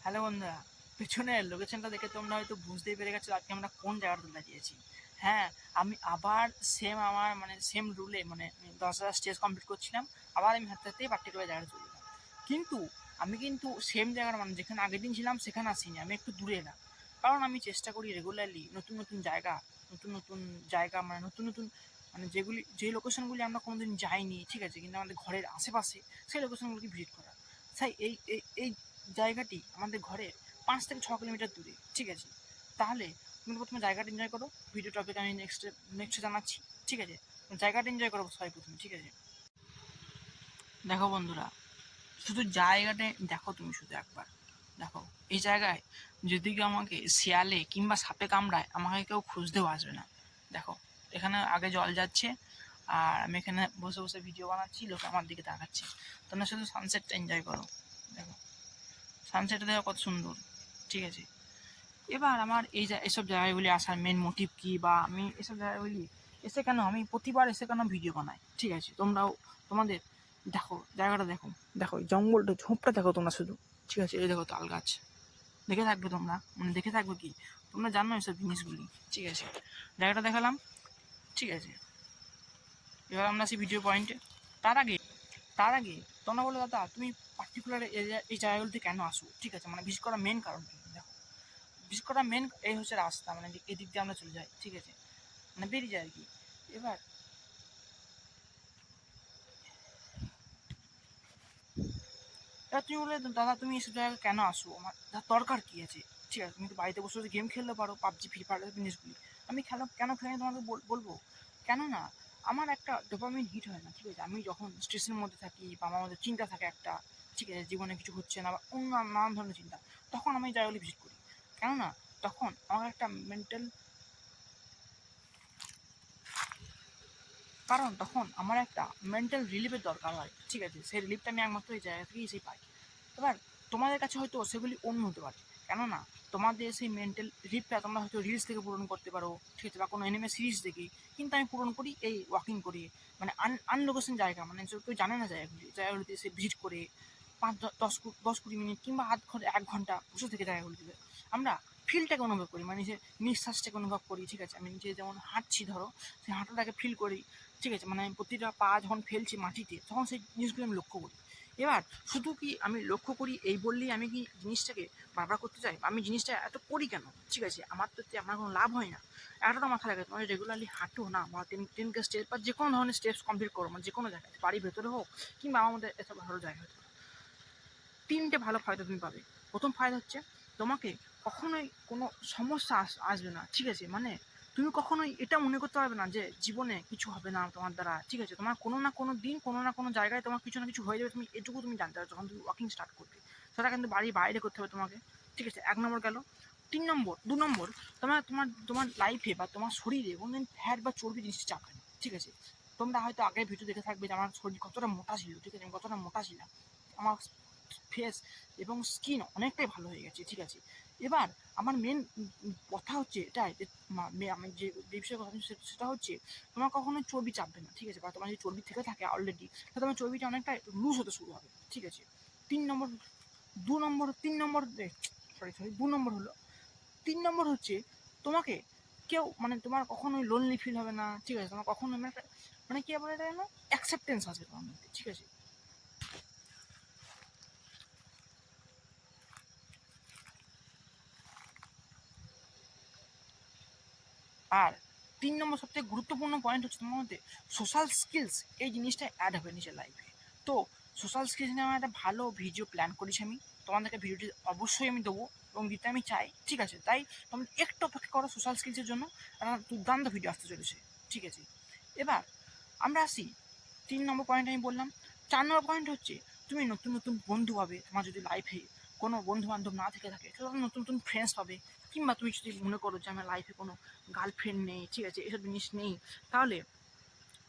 Hello বন্ধুরা, পেছনের লোকেশনটা দেখে তোমরা হয়তো বুঝতেই পেরে গেছো আজকে আমরা কোন জায়গাটা দাঁড়িয়েছি। হ্যাঁ, আমি আবার আমার সেম রুলে 10,000 স্টেজ কমপ্লিট করছিলাম। আবার আমি হাঁটতে হাঁটতেই পার্টিকুলার জায়গাটা চলে এলাম। কিন্তু আমি কিন্তু সেম জায়গার যেখানে আগের দিন ছিলাম সেখানে আসিনি, আমি একটু দূরে এলাম। কারণ আমি চেষ্টা করি রেগুলারলি নতুন নতুন জায়গা, নতুন নতুন জায়গা নতুন নতুন যে লোকেশনগুলি আমরা কোনোদিন যাইনি, ঠিক আছে, কিন্তু আমাদের ঘরের আশেপাশে সেই লোকেশনগুলিকে ভিজিট করা। তাই এই এই এই জায়গাটি আমাদের ঘরের 5 থেকে 6 কিলোমিটার দূরে, ঠিক আছে। তাহলে তুমি প্রথমে জায়গাটা এনজয় করো, ভিডিও টপিক আমি নেক্সটে জানাচ্ছি, ঠিক আছে। জায়গাটা এনজয় করো সবাই প্রথমে, ঠিক আছে। দেখো বন্ধুরা, শুধু জায়গাটা দেখো, তুমি শুধু একবার দেখো। এই জায়গায় যদি কেউ আমাকে শিয়ালে কিংবা সাপে কামড়ায়, আমাকে কেউ খুঁজতেও আসবে না। দেখো, এখানে আগে জল যাচ্ছে, আর আমি এখানে বসে বসে ভিডিও বানাচ্ছি, লোক আমার দিকে তাকাচ্ছে। তোমরা শুধু সানসেটটা এনজয় করো। দেখো সানসেটটা দেখো কত সুন্দর, ঠিক আছে। এবার আমার এসব জায়গাগুলি আসার মেন মোটিভ কী, বা আমি এসব জায়গাগুলি আমি প্রতিবার এসে কেন ভিডিও বানাই, ঠিক আছে। তোমাদের দেখো জায়গাটা, দেখো দেখো এই জঙ্গলটা, ঝোপটা দেখো তোমরা শুধু, ঠিক আছে। এই দেখো তাল গাছ, দেখে থাকবে তোমরা, দেখে থাকবে কি, তোমরা জানো এসব জিনিসগুলি, ঠিক আছে। জায়গাটা দেখালাম, ঠিক আছে। এবার আমরা আসি ভিডিও পয়েন্টে। তার আগে তোমরা বলো, দাদা তুমি পার্টিকুলার এই জায়গাগুলিতে কেন আসো, ঠিক আছে, বিশেষ করা মেন কারণ কি। দেখো, বিশেষ করা মেন এই হচ্ছে রাস্তা, এদিক দিয়ে আমরা চলে যাই, ঠিক আছে, বেরিয়ে যায় আর কি। এবার এবার তুমি বলে, দাদা তুমি এসব জায়গায় কেন আসো, আমার দরকার কি আছে, ঠিক আছে। তুমি তো বাড়িতে বসে গেম খেলতে পারো, পাবজি ফ্রি ফায়ার জিনিসগুলি। আমি কেন খেলে তোমাকে বলবো। কেননা আমার একটা ডোপামিন হিট হয় না, ঠিক আছে। আমি যখন স্ট্রেসের মধ্যে থাকি বা আমার মধ্যে চিন্তা থাকে একটা, ঠিক আছে, জীবনে কিছু হচ্ছে না বা অন্য নানান ধরনের চিন্তা, তখন আমি জায়গাগুলি ভিজিট করি। কেননা তখন আমার একটা মেন্টাল রিলিফের দরকার হয়, ঠিক আছে। সেই রিলিফটা আমি একমাত্র এই জায়গা থেকেই পাই। এবার তোমাদের কাছে হয়তো সেগুলি অন্য হতে পারে, কেননা তোমাদের সেই মেন্টাল রিলিফটা তোমরা হয়তো রিলস থেকে পূরণ করতে পারো, ঠিক আছে, বা কোনো অ্যানিমে সিরিজ দেখি। কিন্তু আমি পূরণ করি এই ওয়াকিং করি, আনলোকেশন জায়গা, কেউ জানে না জায়গাগুলিতে এসে ভিজিট করে 5-10-20 মিনিট কিংবা আধ ঘন্টা 1 ঘন্টা বসে থেকে জায়গাগুলিতে আমরা ফিলটাকে অনুভব করি, যে নিঃশ্বাসটাকে অনুভব করি, ঠিক আছে। আমি নিজে যেমন হাঁটছি, ধরো সেই হাঁটাটাকে ফিল করি, ঠিক আছে। আমি প্রতিটা পা যখন ফেলছি মাটিতে, তখন সেই জিনিসগুলো আমি লক্ষ্য করি। এবার শুধু কি আমি লক্ষ্য করি এই বললেই আমি কি জিনিসটাকে বারবার করতে চাই, আমি জিনিসটা এত করি কেন, ঠিক আছে। আমার তো আমার কোনো লাভ হয় না। একটা মাথা লাগে, তোমার রেগুলারলি হাঁটো না, বা 10 স্টেপ বা যে কোনো ধরনের স্টেপস কমপ্লিট করো, যে কোনো জায়গায়, বাড়ির ভেতরে হোক কিংবা আমার মধ্যে এত ভালো জায়গা হতে পারে। 3টে ভালো ফায়দা তুমি পাবে। প্রথম ফায়দা হচ্ছে, তোমাকে কখনোই কোনো সমস্যা আসবে না, ঠিক আছে। তুমি কখনোই এটা মনে করতে পারবে না যে জীবনে কিছু হবে না তোমার দ্বারা, ঠিক আছে। তোমার কোনো না কোনো দিন কোনো না কোনো জায়গায় তোমার কিছু না কিছু হয়ে যাবে, এটুকু তুমি জানতে পারো যখন তুমি ওয়াকিং স্টার্ট করবে। সেটা কিন্তু বাড়ির বাইরে করতে হবে তোমাকে, ঠিক আছে। 1 নম্বর গেল। 3 নম্বর, 2 নম্বর, তোমার তোমার তোমার লাইফে বা তোমার শরীরে কোনোদিন ফ্যাট বা চর্বি জিনিসটা চাপবে না, ঠিক আছে। তোমরা হয়তো আগের ভিডিও দেখে থাকবে যে আমার শরীর কতটা মোটা ছিল, ঠিক আছে, আমি কতটা মোটা ছিলাম। আমার ফেস এবং স্কিন অনেকটাই ভালো হয়ে গেছে, ঠিক আছে। এবার আমার মেন কথা হচ্ছে এটাই যে আমি যে বিষয়ে কথা বলছি সেটা হচ্ছে, তোমার কখনোই চর্বি চাপবে না, ঠিক আছে। বা তোমার যদি চর্বি থেকে থাকে অলরেডি, তাহলে তোমার চর্বিটা অনেকটা লুজ হতে শুরু হবে, ঠিক আছে। 3 নম্বর, 2 নম্বর, 3 নম্বর, সরি 2 নম্বর হলো, 3 নম্বর হচ্ছে, তোমাকে কেউ তোমার কখনোই লোনলি ফিল হবে না, ঠিক আছে। তোমার কখনোই কি বলে এটা যেন, অ্যাকসেপ্টেন্স আছে তোমার মধ্যে, ঠিক আছে। আর 3 নম্বর সবথেকে গুরুত্বপূর্ণ পয়েন্ট হচ্ছে, তোমার মধ্যে সোশ্যাল স্কিলস এই জিনিসটা অ্যাড হবে নিজের লাইফে। তো সোশ্যাল স্কিলস নিয়ে আমার একটা ভালো ভিডিও প্ল্যান করেছি আমি, তোমাদেরকে ভিডিওটি অবশ্যই আমি দেবো এবং দিতে আমি চাই, ঠিক আছে। তাই তোমরা একটু অপেক্ষা করো, সোশ্যাল স্কিলসের জন্য একটা দুর্দান্ত ভিডিও আসতে চলেছে, ঠিক আছে। এবার আমরা আসি 3 নম্বর পয়েন্ট আমি বললাম। 4 নম্বর পয়েন্ট হচ্ছে, তুমি নতুন নতুন বন্ধু পাবে। তোমার যদি লাইফে কোনো বন্ধু বান্ধব না থেকে থাকে, তাহলে নতুন নতুন ফ্রেন্ডস পাবে। কিংবা তুমি যদি মনে করো যে আমার লাইফে কোনো গার্লফ্রেন্ড নেই, ঠিক আছে, এসব জিনিস নেই, তাহলে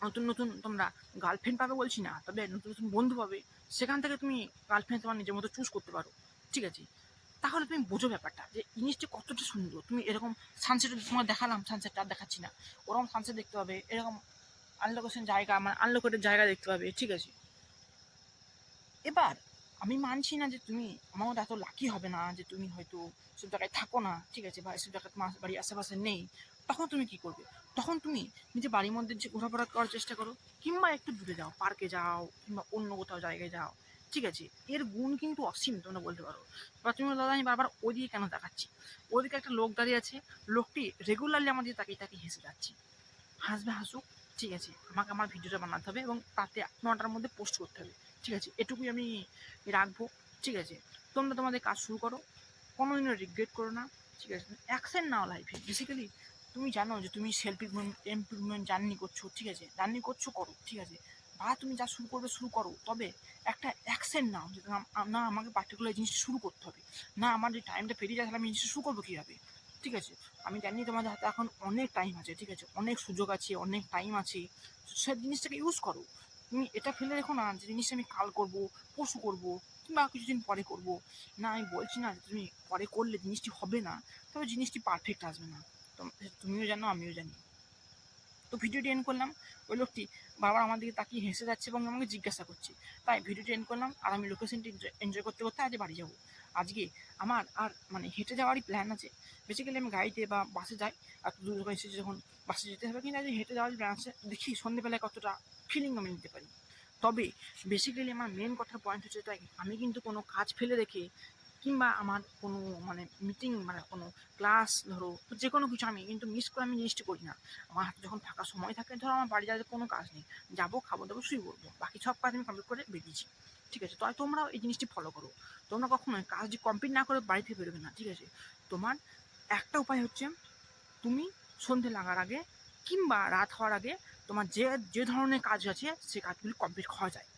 নতুন নতুন তোমরা গার্লফ্রেন্ড পাবে বলছি না, তবে নতুন নতুন বন্ধু পাবে। সেখান থেকে তুমি গার্লফ্রেন্ড তোমার নিজের মতো চুজ করতে পারো, ঠিক আছে। তাহলে তুমি বোঝো ব্যাপারটা যে জিনিসটা কতটা সুন্দর। তুমি এরকম সানসেট তোমার দেখালাম, সানসেটটা আর দেখাচ্ছি না, ওরকম সানসেট দেখতে পাবে, এরকম আনলোকেশন জায়গা, আনলোকেটেড জায়গা দেখতে পাবে, ঠিক আছে। এবার আমি মানছি না যে তুমি আমার মতো এত লাকি হবে না যে তুমি হয়তো সব জায়গায় থাকো না, ঠিক আছে, বা এসব জায়গায় তোমার বাড়ির আশেপাশে নেই। তখন তুমি কি করবে? তখন তুমি নিজে বাড়ির মধ্যে যে ঘোরাফেরা করার চেষ্টা করো, কিংবা একটু দূরে যাও, পার্কে যাও, কিংবা অন্য কোথাও জায়গায় যাও, ঠিক আছে? এর গুণ কিন্তু অসীম, তোমরা বলতে পারো। বা তুমি বলো, দাদা আমি বারবার ওইদিকে কেন তাকাচ্ছি? ওদিকে একটা লোক দাঁড়িয়ে আছে, লোকটি রেগুলারলি আমাদের তাকিয়ে তাকিয়ে হেসে যাচ্ছে। হাসবে হাসুক, ঠিক আছে, আমাকে আমার ভিডিওটা বানাতে হবে এবং তাতে 9টার মধ্যে পোস্ট করতে হবে, ঠিক আছে? এটুকুই আমি রাখবো, ঠিক আছে? তোমরা তোমাদের কাজ শুরু করো, কোনোদিনও রিগ্রেট করো না, ঠিক আছে? অ্যাকশন নাও লাইফে। বেসিক্যালি তুমি জানো যে তুমি সেলফ ইমপ্রুভমেন্ট জার্নি করছো, ঠিক আছে, জার্নি করছো, করো, ঠিক আছে? বা তুমি যা শুরু করবে শুরু করো, তবে একটা অ্যাকশন নাও যে না আমাকে পার্টিকুলার জিনিস শুরু করতে হবে, না আমার যে টাইমটা পেরিয়ে যায় তাহলে আমি জিনিসটা শুরু করবো কীভাবে, ঠিক আছে? আমি জানি তোমাদের হাতে এখন অনেক টাইম আছে, ঠিক আছে, অনেক সুযোগ আছে, অনেক টাইম আছে, সব জিনিসটাকে ইউজ করো। তুমি এটা ফেলে রেখো না যে জিনিসটা আমি কাল করবো, পরশু করবো, কিংবা কিছুদিন পরে করবো। না, আমি বলছি না যে তুমি পরে করলে জিনিসটি হবে না, তবে জিনিসটি পারফেক্ট আসবে না। তুমিও জানো, আমিও জানি। তো ভিডিওটি এন্ড করলাম। ওই লোকটি বারবার আমার দিকে তাকিয়ে হেসে যাচ্ছে এবং আমাকে জিজ্ঞাসা করছে, তাই ভিডিওটি এন্ড করলাম। আর আমি লোকেশনটি এনজয় করতে করতে আজ বাড়ি যাবো। আজকে আমার আর মানে হেঁটে যাওয়ারই প্ল্যান আছে। বেসিক্যালি আমি গাড়িতে বা বাসে যাই, আর দূর যখন এসেছি যখন বাসে যেতে হবে, কিন্তু আজ হেঁটে যাওয়ারই প্ল্যান আছে। দেখি সন্ধ্যেবেলায় কতটা ফিলিং আমি নিতে পারি। তবে বেসিক্যালি আমার মেন কথার পয়েন্ট হচ্ছে তাই, আমি কিন্তু কোনো কাজ ফেলে রেখে কিংবা আমার কোনো মানে মিটিং মানে কোনো ক্লাস ধরো যে কোনো কিছু আমি কিন্তু মিস করে আমি জিনিসটি করি না। আমার হাতে যখন ফাঁকা সময় থাকে, ধরো আমার বাড়ি যাওয়ার কোনো কাজ নেই, যাবো, খাবো দাবো, শুয়ে পড়বো, বাকি সব কাজ আমি কমপ্লিট করে বেরিয়েছি, ঠিক আছে? তাই তোমরাও এই জিনিসটি ফলো করো। তোমরা কখনোই কাজটি কমপ্লিট না করে বাড়ি থেকে বেরোবে না, ঠিক আছে? তোমার একটা উপায় হচ্ছে, তুমি সন্ধে লাগার আগে কিংবা রাত হওয়ার আগে তোমার যে যে ধরনের কাজ আছে সে কাজগুলি কমপ্লিট হওয়া যায়।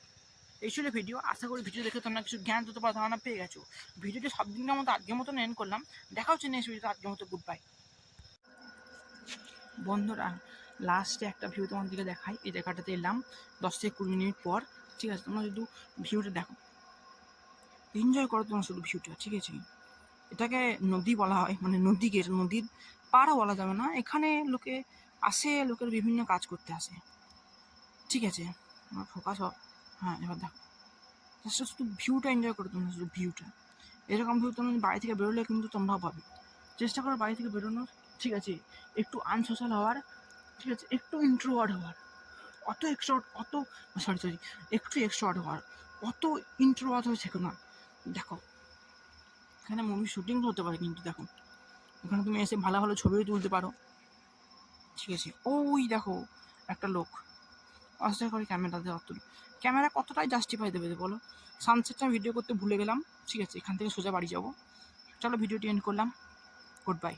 এই ছিল ভিডিও। আশা করি ভিডিও দেখে তোমরা কিছু জ্ঞান তত বা ধারণা পেয়ে গেছো। ভিডিওটি সব দিনের মতো আজকের মতন এন্ড করলাম। দেখা হচ্ছে নেক্সট ভিডিওতে। আজকের মতো গুড বাই। বন্ধুরা, লাস্টে একটা ভিউ তোমাদেরকে দেখাই। এই জায়গাটাতে এলাম 10 থেকে 20 মিনিট পর, ঠিক আছে? তোমরা শুধু ভিউটা দেখো, এনজয় করো তোমরা শুধু ভিউটা, ঠিক আছে? এটাকে নদী বলা হয়, মানে নদীকে, নদীর পাড়ও বলা যাবে না। এখানে লোকে আসে, লোকের বিভিন্ন কাজ করতে আসে, ঠিক আছে? আমার ফোকাস হয়। হ্যাঁ, এবার দেখো, শুধু ভিউটা এনজয় করো তোমরা, শুধু ভিউটা। এরকম ভিউ তোমরা বাড়ি থেকে বেরোলে কিন্তু তোমরাও পাবে। চেষ্টা করো বাড়ি থেকে বেরোনোর, ঠিক আছে? একটু আনসোশ্যাল হওয়ার, ঠিক আছে? একটু ইন্ট্রোভার্ট হওয়ার, একটু এক্সট্রোভার্ট হওয়ার, অত ইন্ট্রোভার্ট হয়ে থেকো না। দেখো, এখানে মুভি শুটিং হতে পারে, কিন্তু দেখো এখানে তুমি এসে ভালো ভালো ছবিও তুলতে পারো, ঠিক আছে? ওই দেখো একটা লোক আস্তে করে ক্যামেরাতে ক্যামেরা কতটাই জাস্টিফাই দেবে বলো? সানসেটটা ভিডিও করতে ভুলে গেলাম, ঠিক আছে? এখান থেকে সোজা বাড়ি যাবো। চলো ভিডিওটি এন্ড করলাম। Good bye.